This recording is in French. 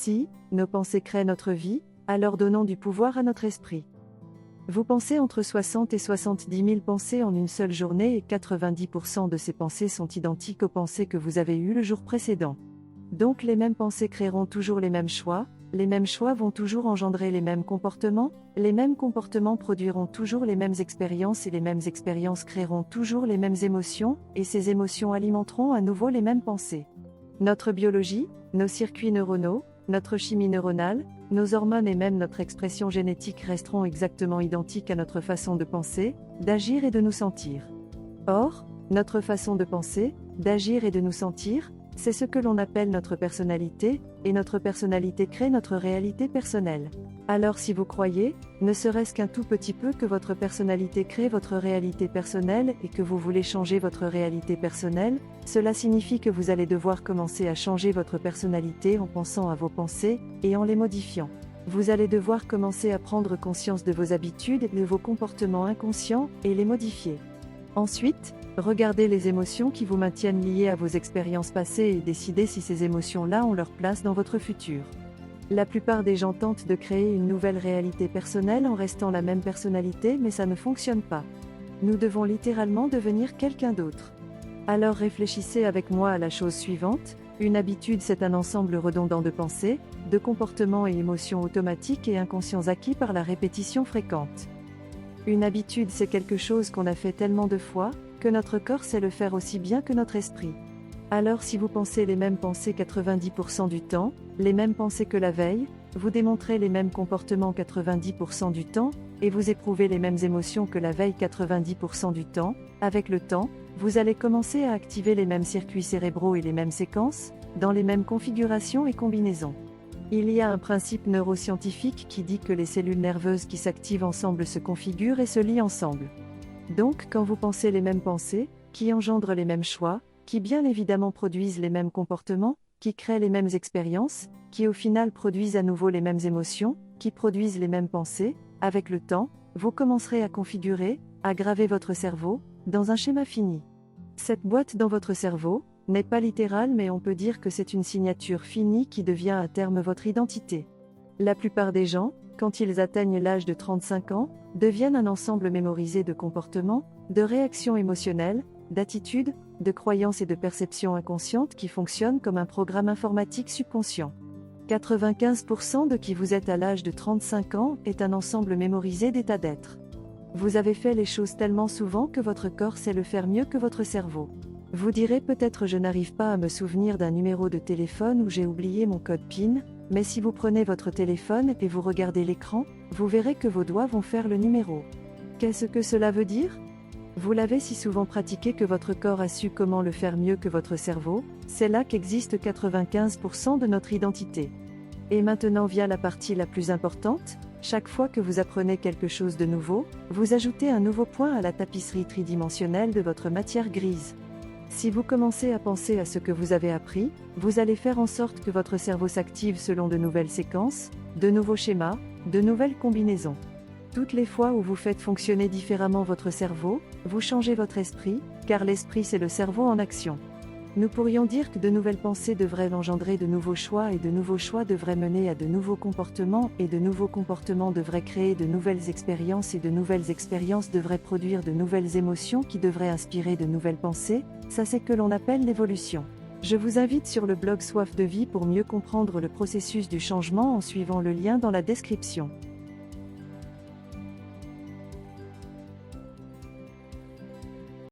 Si nos pensées créent notre vie, alors donnons du pouvoir à notre esprit. Vous pensez entre 60 et 70 000 pensées en une seule journée et 90% de ces pensées sont identiques aux pensées que vous avez eues le jour précédent. Donc les mêmes pensées créeront toujours les mêmes choix vont toujours engendrer les mêmes comportements produiront toujours les mêmes expériences et les mêmes expériences créeront toujours les mêmes émotions, et ces émotions alimenteront à nouveau les mêmes pensées. Notre biologie, nos circuits neuronaux, notre chimie neuronale, nos hormones et même notre expression génétique resteront exactement identiques à notre façon de penser, d'agir et de nous sentir. Or, notre façon de penser, d'agir et de nous sentir, c'est ce que l'on appelle notre personnalité, et notre personnalité crée notre réalité personnelle. Alors si vous croyez, ne serait-ce qu'un tout petit peu que votre personnalité crée votre réalité personnelle et que vous voulez changer votre réalité personnelle, cela signifie que vous allez devoir commencer à changer votre personnalité en pensant à vos pensées, et en les modifiant. Vous allez devoir commencer à prendre conscience de vos habitudes et de vos comportements inconscients, et les modifier. Ensuite, regardez les émotions qui vous maintiennent liés à vos expériences passées et décidez si ces émotions-là ont leur place dans votre futur. La plupart des gens tentent de créer une nouvelle réalité personnelle en restant la même personnalité, mais ça ne fonctionne pas. Nous devons littéralement devenir quelqu'un d'autre. Alors réfléchissez avec moi à la chose suivante, une habitude c'est un ensemble redondant de pensées, de comportements et émotions automatiques et inconscients acquis par la répétition fréquente. Une habitude c'est quelque chose qu'on a fait tellement de fois, que notre corps sait le faire aussi bien que notre esprit. Alors si vous pensez les mêmes pensées 90% du temps, les mêmes pensées que la veille, vous démontrez les mêmes comportements 90% du temps, et vous éprouvez les mêmes émotions que la veille 90% du temps, avec le temps, vous allez commencer à activer les mêmes circuits cérébraux et les mêmes séquences, dans les mêmes configurations et combinaisons. Il y a un principe neuroscientifique qui dit que les cellules nerveuses qui s'activent ensemble se configurent et se lient ensemble. Donc quand vous pensez les mêmes pensées, qui engendrent les mêmes choix, qui bien évidemment produisent les mêmes comportements, qui créent les mêmes expériences, qui au final produisent à nouveau les mêmes émotions, qui produisent les mêmes pensées, avec le temps, vous commencerez à configurer, à graver votre cerveau, dans un schéma fini. Cette boîte dans votre cerveau, n'est pas littérale mais on peut dire que c'est une signature finie qui devient à terme votre identité. La plupart des gens, quand ils atteignent l'âge de 35 ans, deviennent un ensemble mémorisé de comportements, de réactions émotionnelles, d'attitudes, de croyances et de perceptions inconscientes qui fonctionnent comme un programme informatique subconscient. 95% de qui vous êtes à l'âge de 35 ans est un ensemble mémorisé d'états d'être. Vous avez fait les choses tellement souvent que votre corps sait le faire mieux que votre cerveau. Vous direz peut-être je n'arrive pas à me souvenir d'un numéro de téléphone ou j'ai oublié mon code PIN, mais si vous prenez votre téléphone et vous regardez l'écran, vous verrez que vos doigts vont faire le numéro. Qu'est-ce que cela veut dire ? Vous l'avez si souvent pratiqué que votre corps a su comment le faire mieux que votre cerveau, c'est là qu'existe 95% de notre identité. Et maintenant vient la partie la plus importante, chaque fois que vous apprenez quelque chose de nouveau, vous ajoutez un nouveau point à la tapisserie tridimensionnelle de votre matière grise. Si vous commencez à penser à ce que vous avez appris, vous allez faire en sorte que votre cerveau s'active selon de nouvelles séquences, de nouveaux schémas, de nouvelles combinaisons. Toutes les fois où vous faites fonctionner différemment votre cerveau, vous changez votre esprit, car l'esprit c'est le cerveau en action. Nous pourrions dire que de nouvelles pensées devraient engendrer de nouveaux choix et de nouveaux choix devraient mener à de nouveaux comportements et de nouveaux comportements devraient créer de nouvelles expériences et de nouvelles expériences devraient produire de nouvelles émotions qui devraient inspirer de nouvelles pensées, ça c'est que l'on appelle l'évolution. Je vous invite sur le blog Soif de Vie pour mieux comprendre le processus du changement en suivant le lien dans la description.